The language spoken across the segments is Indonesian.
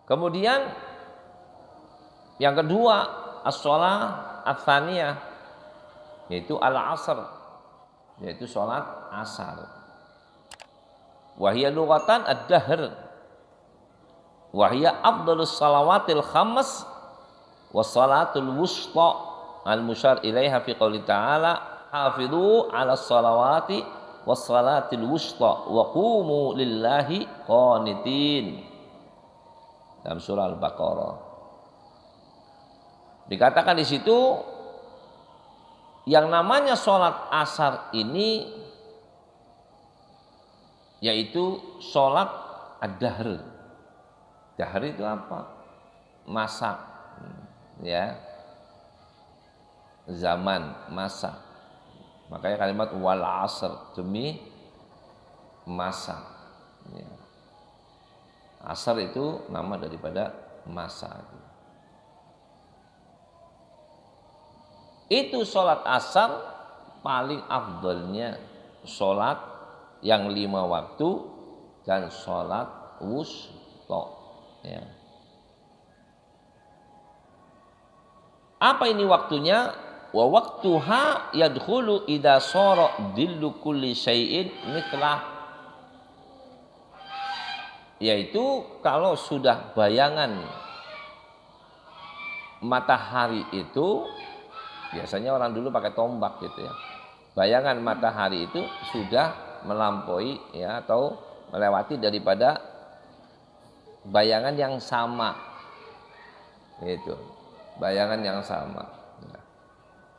Kemudian yang kedua, as-shalah ats-tsaniyah, yaitu al-asr, yaitu salat asar. Wa hiya lughatan ad-dahr. Wa hiya afdhalus salawatil khams was salatul wusta al-musyar ilaiha fi qouli ta'ala hafidhu 'alas salawati was salatil wusta wa qumu lillahi qanitin. Dalam surah Al-Baqarah dikatakan di situ yang namanya sholat asar ini yaitu sholat ad-dahr. Dahr itu apa? Masa, ya, zaman, masa. Makanya kalimat wal asr, demi masa. Ya. Asar itu nama daripada masa. Itu sholat asar paling afdolnya sholat yang 5 waktu dan sholat wusta. Ya. Apa ini waktunya? Wa waktuha yadkhulu idza sara dillu kulli syai'in mithlah. Yaitu kalau sudah bayangan matahari itu, biasanya orang dulu pakai tombak gitu ya. Bayangan matahari itu sudah melampaui ya atau melewati daripada bayangan yang sama. Itu. Bayangan yang sama. Ya.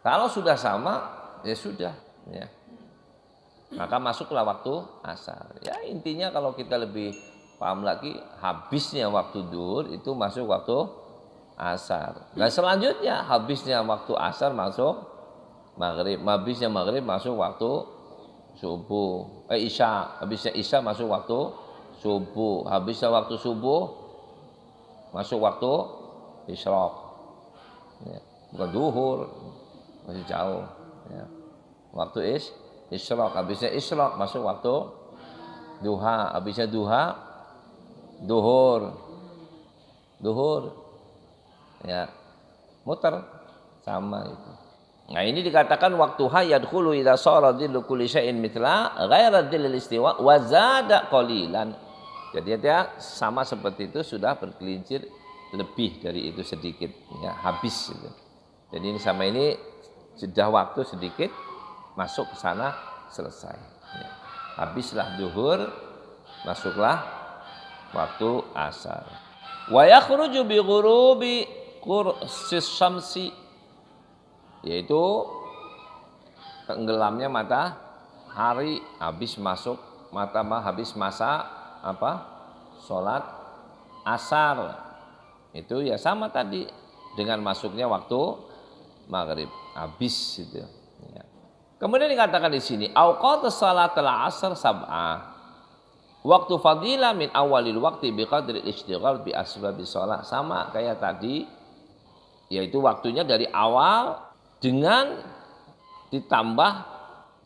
Kalau sudah sama, ya sudah ya. Maka masuklah waktu asar. Ya intinya kalau kita lebih paham lagi, habisnya waktu duhur itu masuk waktu asar. Dan selanjutnya habisnya waktu asar masuk maghrib. Habisnya maghrib masuk waktu subuh. Isya. Habisnya isya masuk waktu subuh. Habisnya waktu subuh masuk waktu isyraq. Ya, bukan duhur, masih jauh. Ya. Waktu isyraq. Habisnya isyraq masuk waktu duha. Habisnya duha duhur. Ya, muter sama itu. Nah, ini dikatakan waktuha yadkhulu idza sara dhillu kulli syai'in mithla ghaira dhillil istiwa wa zada qalilan. Jadi dia sama seperti itu, sudah bergelincir lebih dari itu sedikit ya, habis gitu. Jadi ini sama ini jeda waktu sedikit masuk ke sana selesai ya. Habislah duhur, masuklah waktu asar. Wa yakhruju bi ghurubi qursis syamsi, yaitu tenggelamnya matahari habis masuk habis masa apa? Salat asar. Itu ya sama tadi dengan masuknya waktu maghrib habis itu. Ya. Kemudian dikatakan di sini auqatus salatul asr sab'ah. Waktu fadilah min awalil waktu biqadri istighal bi asbabi shalah. Sama kayak tadi, yaitu waktunya dari awal dengan ditambah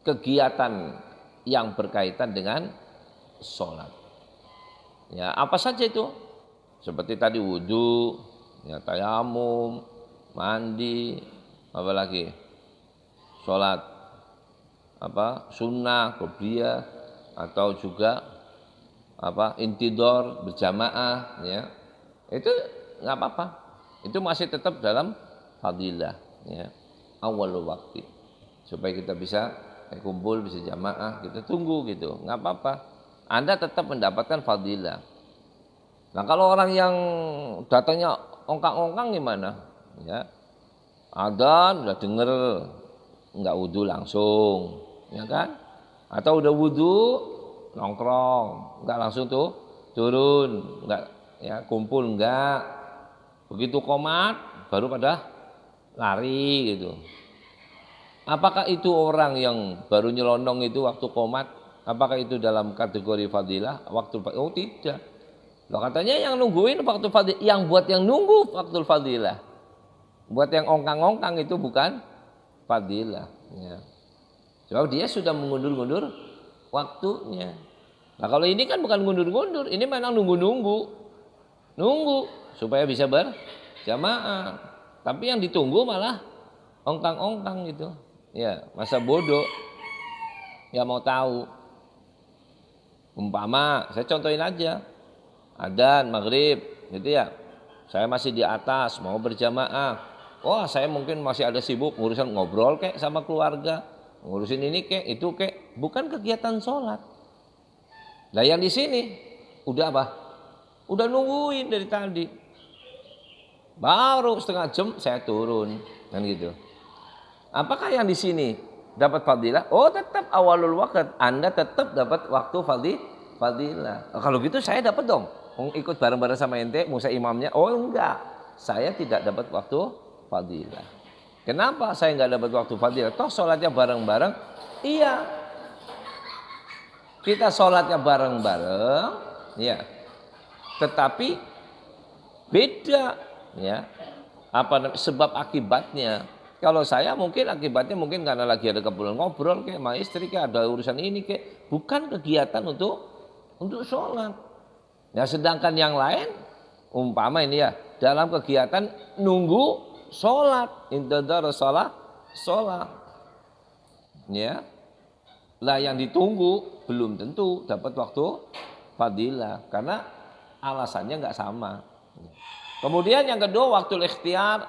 kegiatan yang berkaitan dengan sholat. Ya, apa saja itu? Seperti tadi wudu, ya, tayamum, mandi, apa lagi? Sholat apa? Sunnah, qobliyah, atau juga apa? Intidor berjamaah, ya. Itu enggak apa-apa. Itu masih tetap dalam fadilah, ya. Awalul waktu. Supaya kita bisa kumpul, bisa jamaah, kita tunggu gitu. Enggak apa-apa. Anda tetap mendapatkan fadilah. Nah, kalau orang yang datangnya ongkang-ongkang gimana? Ya. Adzan udah denger, enggak wudu langsung, ya kan? Atau udah wudu nongkrong, enggak langsung tuh turun, enggak ya kumpul enggak. Begitu qomat baru pada lari gitu. Apakah itu orang yang baru nyelonong itu waktu qomat? Apakah itu dalam kategori fadilah? Oh tidak. Loh, katanya yang nungguin waktu fadilah, yang buat yang nunggu waktu fadilah. Buat yang ongkang-ongkang itu bukan fadilah. Ya. Sebab dia sudah mengundur-undur waktunya. Nah kalau ini kan bukan ngundur-ngundur, ini memang nunggu-nunggu. nunggu supaya bisa berjamaah. Tapi yang ditunggu malah ongkang-ongkang gitu. Ya, masa bodoh. Nggak mau tahu. Umpama, saya contohin aja. Adzan maghrib, gitu ya. Saya masih di atas, mau berjamaah. Wah, saya mungkin masih ada sibuk ngurusan ngobrol kek sama keluarga. Ngurusin ini kek, itu kek. Bukan kegiatan sholat. Nah yang di sini, udah apa? Udah nungguin dari tadi. Baru setengah jam saya turun. Kan gitu. Apakah yang di sini dapat fadilah? Oh tetap awalul waqt. Anda tetap dapat waktu fadilah. Oh, kalau gitu saya dapat dong. Ikut bareng-bareng sama ente, Musa imamnya. Oh enggak, saya tidak dapat waktu fadilah. Kenapa saya enggak dapat waktu fadilah? Toh sholatnya bareng-bareng. Iya, kita sholatnya bareng-bareng, ya. Tetapi beda, ya. Apa sebab akibatnya? Kalau saya mungkin akibatnya mungkin karena lagi ada keperluan ngobrol kayak sama istri, kayak ada urusan ini kayak bukan kegiatan untuk sholat. Nah sedangkan yang lain umpama ini ya dalam kegiatan nunggu sholat, intadar sholat, ya. Lah yang ditunggu belum tentu dapat waktu fadilah karena alasannya nggak sama. Kemudian yang kedua waktu ikhtiar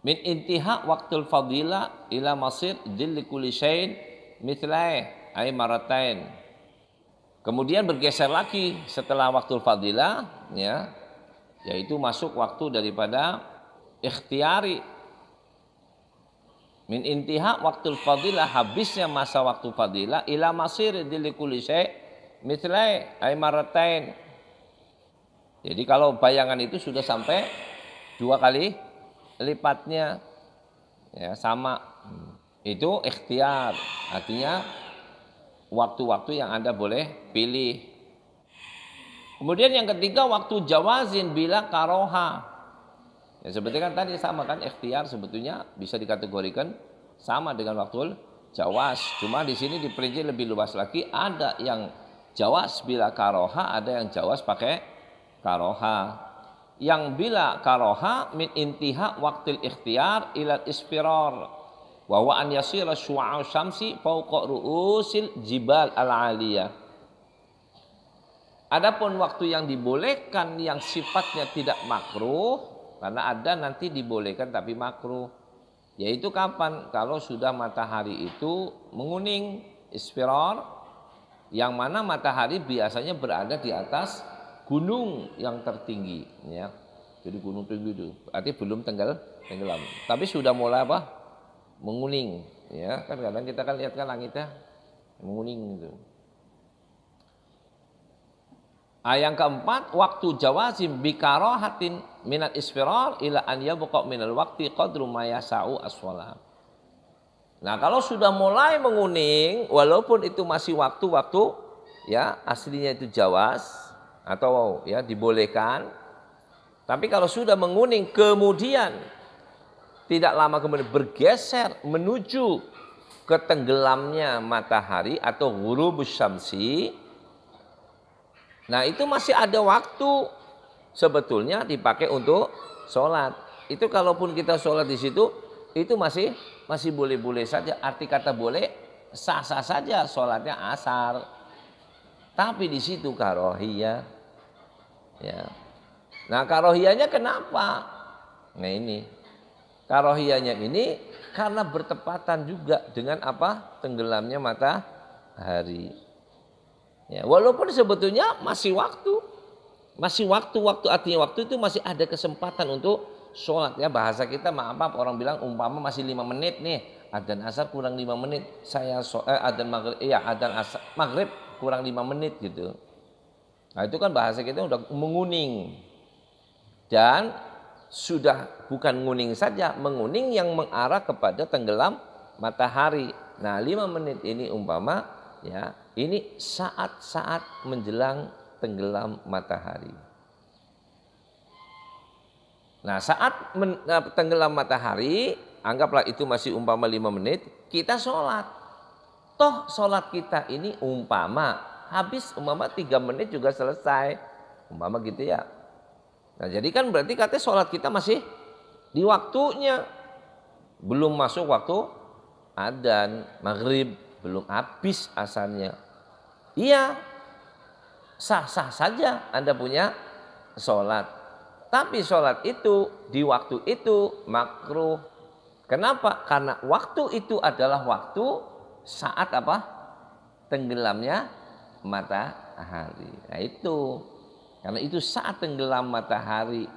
min intiha waktu fadilah ila masir jilli kulli syai'in mithlai ay maratain. Kemudian bergeser lagi setelah waktu fadilah, ya, yaitu masuk waktu daripada ikhtiari. Min intiha waktu fadilah, habisnya masa waktu fadilah, ila masir dilikuli syai' mithlai ay maratain. Jadi kalau bayangan itu sudah sampai 2 kali lipatnya, ya sama. Itu ikhtiar, artinya waktu-waktu yang Anda boleh pilih. Kemudian yang ketiga waktu jawazin bila karoha. Ya seperti kan tadi sama kan ikhtiar sebetulnya bisa dikategorikan sama dengan waktu jawaz. Cuma di sini diperinci lebih luas lagi. Ada yang jawaz bila karoha, ada yang jawaz pakai karoha. Yang bila karoha min intiha waktil ikhtiar ilal ispirar. Wa an yasira syu'a'u syamsi fawqa ru'usil jibal al-'aliyah. Adapun waktu yang dibolehkan yang sifatnya tidak makruh, karena ada nanti dibolehkan tapi makruh. Yaitu kapan? Kalau sudah matahari itu menguning, isfirar, yang mana matahari biasanya berada di atas gunung yang tertinggi, ya. Jadi gunung tinggi itu, artinya belum tenggelam. Tapi sudah mulai apa? Menguning, ya kan kadang kita kan lihat kan langitnya menguning gitu. Yang keempat waktu jawazim bikarohatin minat isfirar ila an yabqa minal waqti qadru ma yasa'u as-shalah. Nah kalau sudah mulai menguning walaupun itu masih waktu-waktu ya aslinya itu jawaz atau ya dibolehkan, tapi kalau sudah menguning kemudian tidak lama kemudian bergeser menuju ke tenggelamnya matahari atau ghurubus syamsi. Nah itu masih ada waktu sebetulnya dipakai untuk sholat. Itu kalaupun kita sholat di situ itu masih boleh-boleh saja. Arti kata boleh sah-sah saja sholatnya asar. Tapi di situ karohiyah. Ya. Nah karohiyahnya kenapa? Nah ini. Karohiyahnya ini karena bertepatan juga dengan apa? Tenggelamnya matahari. Ya, walaupun sebetulnya masih waktu. Masih waktu artinya waktu itu masih ada kesempatan untuk sholat. Ya bahasa kita maaf orang bilang umpama masih 5 menit nih. Adzan asar kurang 5 menit. Adzan maghrib, adzan asar maghrib kurang 5 menit gitu. Nah itu kan bahasa kita udah menguning. Dan sudah bukan menguning saja, menguning yang mengarah kepada tenggelam matahari. Nah 5 menit ini umpama ya ini saat-saat menjelang tenggelam matahari. Nah saat tenggelam matahari, anggaplah itu masih umpama 5 menit, kita sholat. Toh sholat kita ini umpama habis umpama 3 menit juga selesai. Umpama gitu ya. Nah, jadi kan berarti katanya sholat kita masih di waktunya. Belum masuk waktu adzan, maghrib, belum habis azannya. Iya, sah-sah saja Anda punya sholat. Tapi sholat itu di waktu itu makruh. Kenapa? Karena waktu itu adalah waktu saat apa? Tenggelamnya matahari. Nah itu. Karena itu saat tenggelam matahari.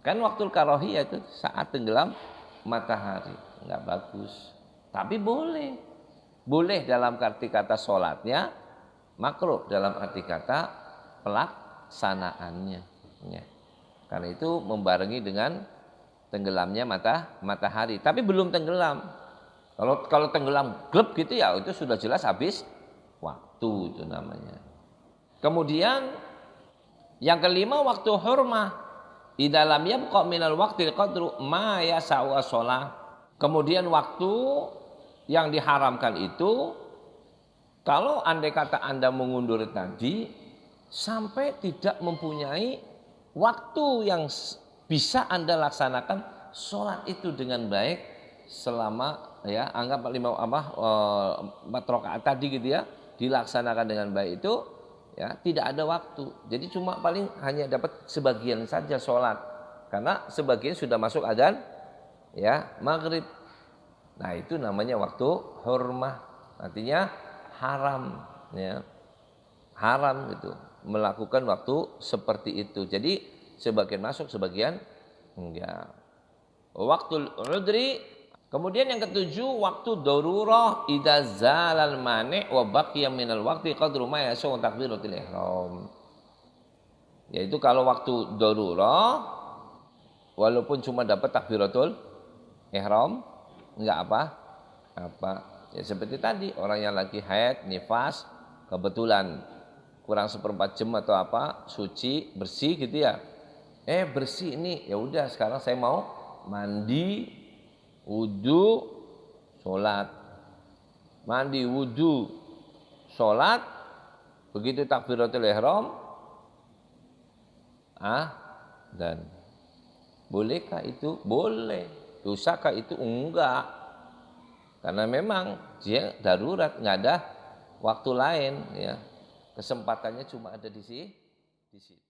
Kan waktu karohiyah itu saat tenggelam matahari. Enggak bagus. Tapi boleh. Boleh dalam arti kata sholatnya. Makruh dalam arti kata pelaksanaannya. Ya. Karena itu membarengi dengan tenggelamnya matahari. Tapi belum tenggelam. Kalau tenggelam gleb gitu ya itu sudah jelas habis waktu itu namanya. Kemudian yang kelima waktu hurmah. Di dalam yabqa minal waqtil qadru ma yasa'u as-shalah. Kemudian waktu yang diharamkan itu kalau andai kata Anda mengundur tadi sampai tidak mempunyai waktu yang bisa Anda laksanakan sholat itu dengan baik selama ya anggap 4 rakaat tadi gitu ya dilaksanakan dengan baik itu ya tidak ada waktu. Jadi cuma paling hanya dapat sebagian saja sholat karena sebagian sudah masuk adzan ya maghrib. Nah itu namanya waktu hurmah, artinya haram ya haram gitu melakukan waktu seperti itu. Jadi sebagian masuk sebagian enggak. Waktu udri. Kemudian yang ketujuh waktu darurah idza zalal mani' wa baqiya minal waqti qadru ma yasau takbiratul ihram. Yaitu kalau waktu darurah walaupun cuma dapat takbiratul ihram enggak apa. Ya seperti tadi orang yang lagi haid, nifas, kebetulan kurang 1/4 jam atau apa, suci, bersih gitu ya. Bersih ini ya udah sekarang saya mau mandi wudu, sholat. Mandi, wudu, sholat. Begitu takbiratul ihram. Dan bolehkah itu? Boleh. Dosakah itu? Enggak. Karena memang dia darurat, nggak ada waktu lain. Ya. Kesempatannya cuma ada di situ.